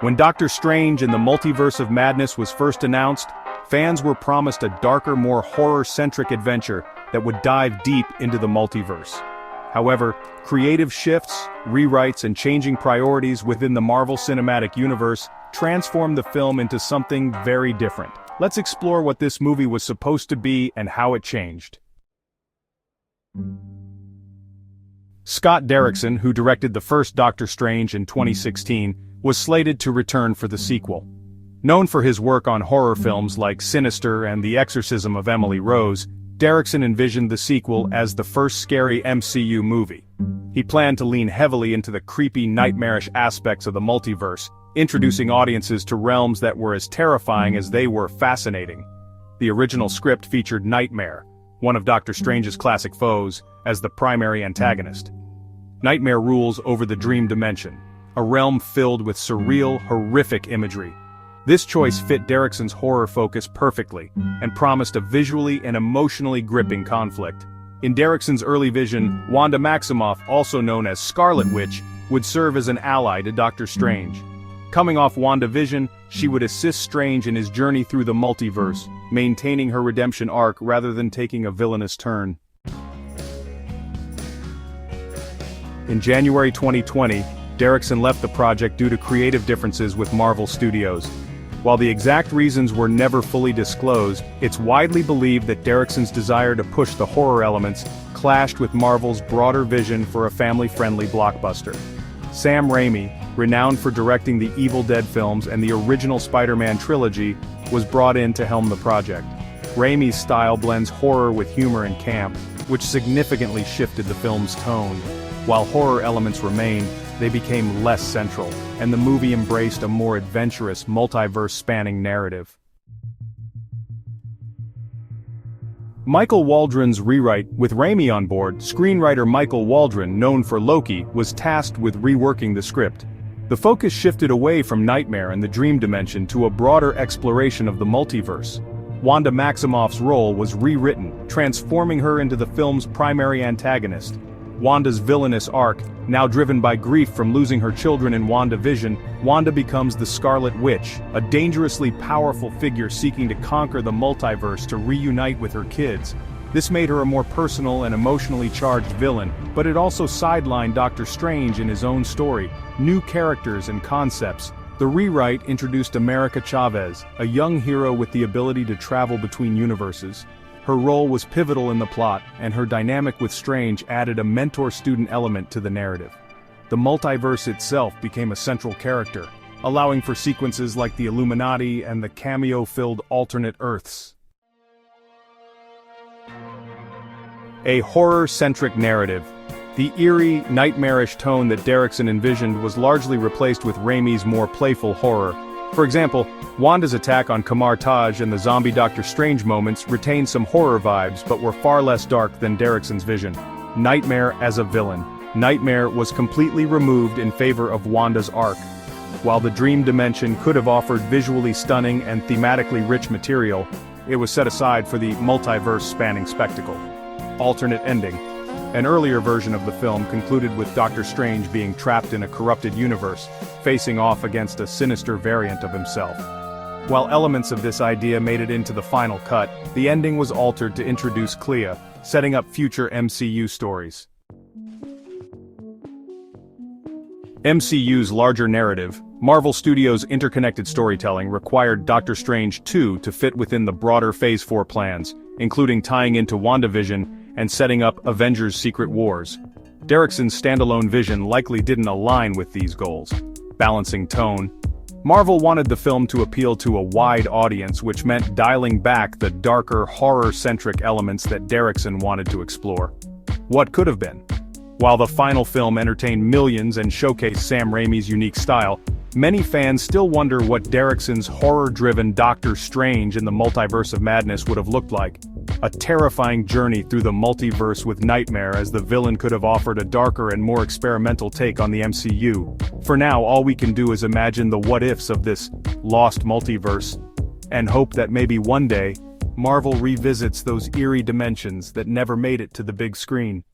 When Doctor Strange in the Multiverse of Madness was first announced, fans were promised a darker, more horror-centric adventure that would dive deep into the multiverse. However, creative shifts, rewrites, and changing priorities within the Marvel Cinematic Universe transformed the film into something very different. Let's explore what this movie was supposed to be and how it changed. Scott Derrickson, who directed the first Doctor Strange in 2016, was slated to return for the sequel. Known for his work on horror films like Sinister and The Exorcism of Emily Rose, Derrickson envisioned the sequel as the first scary MCU movie. He planned to lean heavily into the creepy, nightmarish aspects of the multiverse, introducing audiences to realms that were as terrifying as they were fascinating. The original script featured Nightmare, one of Doctor Strange's classic foes, as the primary antagonist. Nightmare rules over the dream dimension, a realm filled with surreal, horrific imagery. This choice fit Derrickson's horror focus perfectly, and promised a visually and emotionally gripping conflict. In Derrickson's early vision, Wanda Maximoff, also known as Scarlet Witch, would serve as an ally to Doctor Strange. Coming off WandaVision, she would assist Strange in his journey through the multiverse, maintaining her redemption arc rather than taking a villainous turn. In January 2020, Derrickson left the project due to creative differences with Marvel Studios. While the exact reasons were never fully disclosed, it's widely believed that Derrickson's desire to push the horror elements clashed with Marvel's broader vision for a family-friendly blockbuster. Sam Raimi, renowned for directing the Evil Dead films and the original Spider-Man trilogy, was brought in to helm the project. Raimi's style blends horror with humor and camp, which significantly shifted the film's tone. While horror elements remained, they became less central, and the movie embraced a more adventurous, multiverse-spanning narrative. Michael Waldron's rewrite. With Raimi on board, screenwriter Michael Waldron, known for Loki, was tasked with reworking the script. The focus shifted away from Nightmare and the dream dimension to a broader exploration of the multiverse. Wanda Maximoff's role was rewritten, transforming her into the film's primary antagonist. Wanda's villainous arc, now driven by grief from losing her children in WandaVision, Wanda becomes the Scarlet Witch, a dangerously powerful figure seeking to conquer the multiverse to reunite with her kids. This made her a more personal and emotionally charged villain, but it also sidelined Doctor Strange in his own story, new characters and concepts. The rewrite introduced America Chavez, a young hero with the ability to travel between universes. Her role was pivotal in the plot, and her dynamic with Strange added a mentor-student element to the narrative. The multiverse itself became a central character, allowing for sequences like the Illuminati and the cameo-filled alternate Earths. A horror-centric narrative. The eerie, nightmarish tone that Derrickson envisioned was largely replaced with Raimi's more playful horror. For example, Wanda's attack on Kamar Taj and the zombie Doctor Strange moments retained some horror vibes but were far less dark than Derrickson's vision. Nightmare as a villain. Nightmare was completely removed in favor of Wanda's arc. While the dream dimension could have offered visually stunning and thematically rich material, it was set aside for the multiverse-spanning spectacle. Alternate ending. An earlier version of the film concluded with Doctor Strange being trapped in a corrupted universe, facing off against a sinister variant of himself. While elements of this idea made it into the final cut, the ending was altered to introduce Clea, setting up future MCU stories. MCU's larger narrative, Marvel Studios' interconnected storytelling required Doctor Strange 2 to fit within the broader Phase 4 plans, including tying into WandaVision and setting up Avengers: Secret Wars. Derrickson's standalone vision likely didn't align with these goals. Balancing tone. Marvel wanted the film to appeal to a wide audience, which meant dialing back the darker, horror-centric elements that Derrickson wanted to explore. What could have been? While the final film entertained millions and showcased Sam Raimi's unique style, many fans still wonder what Derrickson's horror-driven Doctor Strange in the Multiverse of Madness would have looked like. A terrifying journey through the multiverse with Nightmare as the villain could have offered a darker and more experimental take on the MCU. For now, all we can do is imagine the what-ifs of this lost multiverse, and hope that maybe one day, Marvel revisits those eerie dimensions that never made it to the big screen.